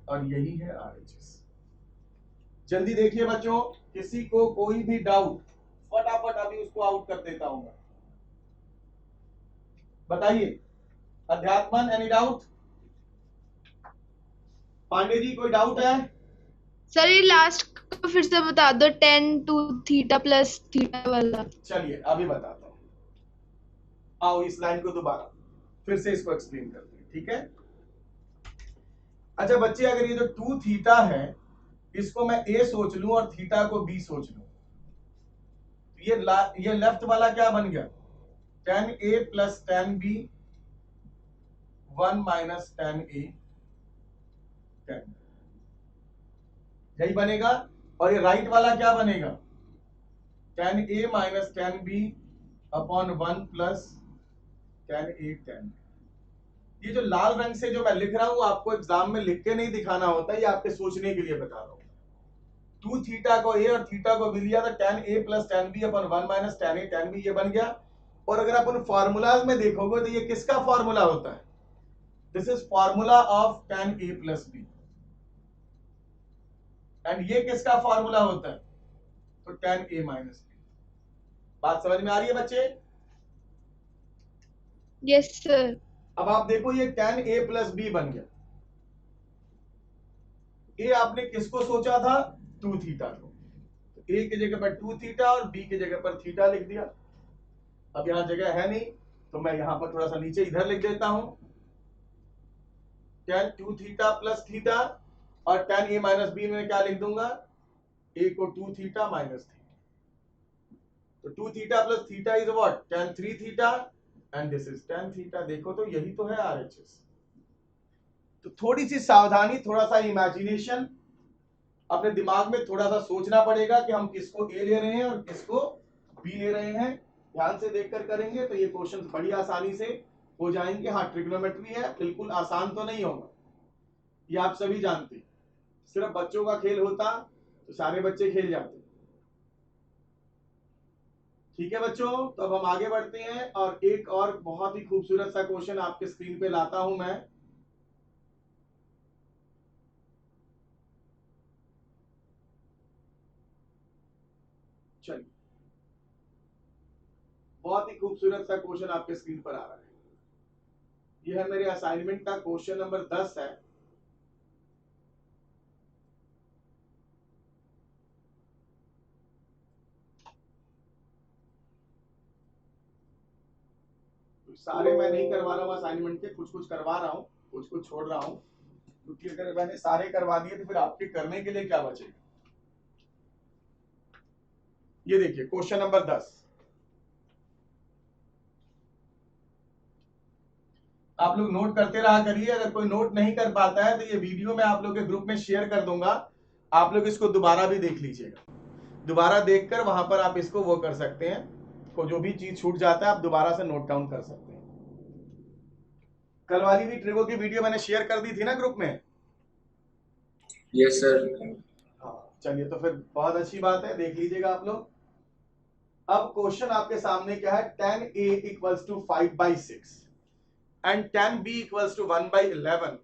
और यही है RHS। जल्दी देखिए बच्चों, किसी को कोई भी डाउट, फटाफट अभी उसको आउट कर देता हूं मैं। बताइए, अध्यात्मन एनी डाउट? पांडे जी कोई डाउट है? सर ये लास्ट को फिर से बता दो, 10 2 थीटा प्लस थीटा वाला। चलिए अभी बताता हूं, आओ इस लाइन को दोबारा फिर से इसको एक्सप्लेन करते हैं, ठीक है। अच्छा बच्चे, अगर ये जो 2 थीटा है इसको मैं a सोच लूं और थीटा को b सोच लूं, ये लेफ्ट वाला क्या बन गया, tan a plus tan b 1 minus tan a tan, यही बनेगा। और ये राइट वाला क्या बनेगा, tan a minus tan b upon 1 plus tan a tan। ये जो लाल रंग से जो मैं लिख रहा हूं, आपको एग्जाम में लिख के नहीं दिखाना होता, ये आपके सोचने के लिए बता रहा हूं। 2 थीटा को a और थीटा को b लिया, तो tan a plus tan b upon 1 minus tan a tan b ये बन गया। और अगर अपन फॉर्मूलाज में देखोगे तो ये किसका फॉर्मूला होता है, this is formula of tan a plus b, and ये किसका फॉर्मूला होता है, तो tan a माइनस b। बात समझ में आ रही है बच्चे? Yes sir. अब आप देखो, ये tan a प्लस b बन गया। ए आपने किसको सोचा था, 2 थीटा को, तो ए की जगह पर 2 थीटा और बी की जगह पर थीटा लिख दिया। अब यहां जगह है नहीं, तो मैं यहां पर थोड़ा सा नीचे इधर लिख देता हूं, tan 2 थीटा प्लस थीटा, और tan a माइनस बी में क्या लिख दूंगा, a को 2 थीटा माइनस थीटा, तो 2 theta plus theta is what, tan 3 theta, and this is tan theta. देखो तो यही तो है RHS। तो थोड़ी सी सावधानी, थोड़ा सा इमेजिनेशन, अपने दिमाग में थोड़ा सा सोचना पड़ेगा कि हम किसको ए ले रहे हैं और किसको बी ले रहे हैं। ध्यान से देखकर करेंगे तो ये क्वेश्चन बड़ी आसानी से हो जाएंगे। हाँ ट्रिग्नोमेट्री है, बिल्कुल आसान तो नहीं होगा, ये आप सभी जानते हैं। सिर्फ बच्चों का खेल होता तो सारे बच्चे खेल जाते। ठीक है बच्चों, तो अब हम आगे बढ़ते हैं और एक और बहुत ही खूबसूरत सा क्वेश्चन आपके स्क्रीन पे लाता हूं मैं। चलिए, बहुत ही खूबसूरत सा क्वेश्चन आपके स्क्रीन पर आ रहा है। यह है मेरे असाइनमेंट का क्वेश्चन नंबर 10 है। तो सारे मैं नहीं करवा रहा हूँ असाइनमेंट के, कुछ कुछ करवा रहा हूँ, कुछ कुछ छोड़ रहा हूँ, क्योंकि अगर मैंने सारे करवा दिए तो फिर आपके करने के लिए क्या बचेगा। ये देखिए क्वेश्चन नंबर 10, आप लोग नोट करते रहा करिए। अगर कोई नोट नहीं कर पाता है तो ये वीडियो मैं आप लोग के ग्रुप में शेयर कर दूंगा, आप लोग इसको दोबारा भी देख लीजिएगा। दोबारा देखकर वहां पर आप इसको वो कर सकते हैं, को जो भी चीज छूट जाता है आप दोबारा से नोट डाउन कर सकते हैं। कल वाली भी ट्रिगो की वीडियो मैंने शेयर कर दी थी ना ग्रुप में। Yes sir. हाँ चलिए, तो फिर बहुत अच्छी बात है, देख लीजिएगा आप लोग। अब क्वेश्चन आपके सामने क्या है, tan a equals to 5/6 and tan b equals to 1/11।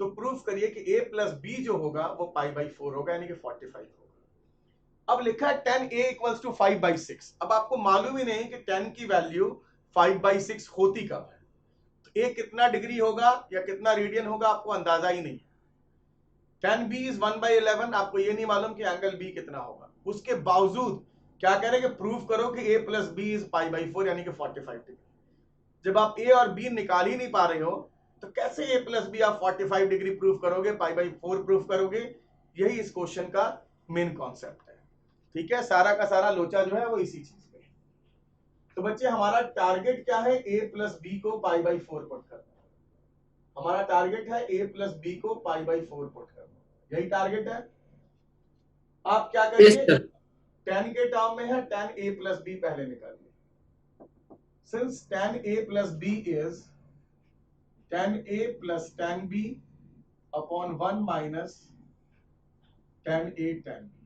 तो प्रूफ करिए कि a प्लस b जो होगा वो π/4 होगा, यानी कि 45 होगा। अब लिखा है tan a इक्वल्स टू 5/6। अब आपको मालूम ही नहीं कि tan की वैल्यू 5/6 होती कब है, तो a कितना डिग्री होगा या कितना रेडियन होगा आपको अंदाजा ही नहीं है। tan b इज 1/11, आपको ये नहीं मालूम कि एंगल b कितना होगा। उसके बावजूद क्या कह रहे हैं कि प्रूफ करो कि a प्लस बी इज π/4 यानी कि 45 डिग्री। जब आप a और b निकाल ही नहीं पा रहे हो तो कैसे a प्लस बी आप 45 डिग्री प्रूफ करोगे, π/4 प्रूफ करोगे। यही इस क्वेश्चन का मेन कॉन्सेप्ट है। ठीक है, सारा का सारा लोचा जो है वो इसी चीज पे है। तो बच्चे हमारा टारगेट क्या है, a प्लस बी को π/4 पुट करना। हमारा टारगेट है a प्लस बी को π/4 पुट करना, यही टारगेट है। आप क्या करिए, tan के टर्म में है tan a प्लस बी पहले निकालिए। Since tan a plus B is tan a plus tan b upon 1 minus tan a tan b।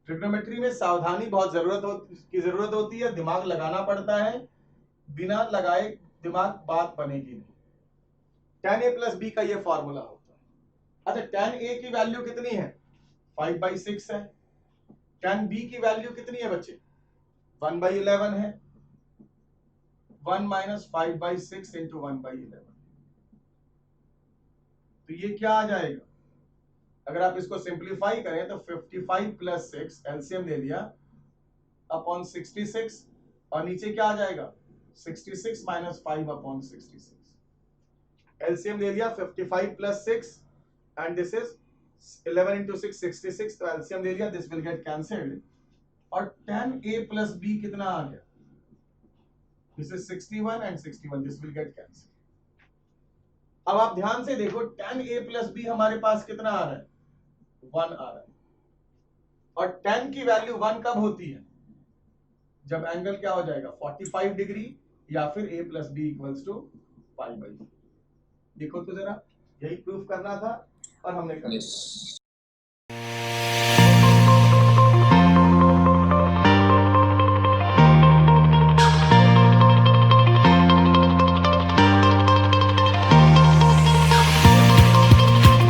Trigonometry में सावधानी बहुत जरूरत होती है, दिमाग लगाना पड़ता है, बिना लगाए दिमाग बात बनेगी नहीं। tan a प्लस बी का ये फॉर्मूला होता है। अच्छा, tan a की वैल्यू कितनी है, 5/6 है। tan b की वैल्यू कितनी है बच्चे, 1/11 है। 1 माइनस 5/6 इंटू 1/11, तो ये क्या आ जाएगा, अगर आप इसको सिंप्लीफाई करें तो 55 प्लस 6 एलसीएम ले लिया अपॉन 66, और नीचे क्या आ जाएगा 66 माइनस 5 अपॉन 66। एलसीएम ले लिया 55 plus 6 and this is 11 into 6 66, तो एलसीएम ले लिया, दिस विल गेट कैंसिल्ड। और tan a प्लस b कितना आ गया, this is 61 and 61, this will get cancelled. अब आप ध्यान से देखो, tan a प्लस बी हमारे पास कितना आ रहा है, 1 आ रहा है। और tan की वैल्यू 1 कब होती है, जब एंगल क्या हो जाएगा 45 डिग्री, या फिर a plus B equals to 5/4। देखो तो जरा, यही प्रूफ करना था और हमने कर लिया। यस।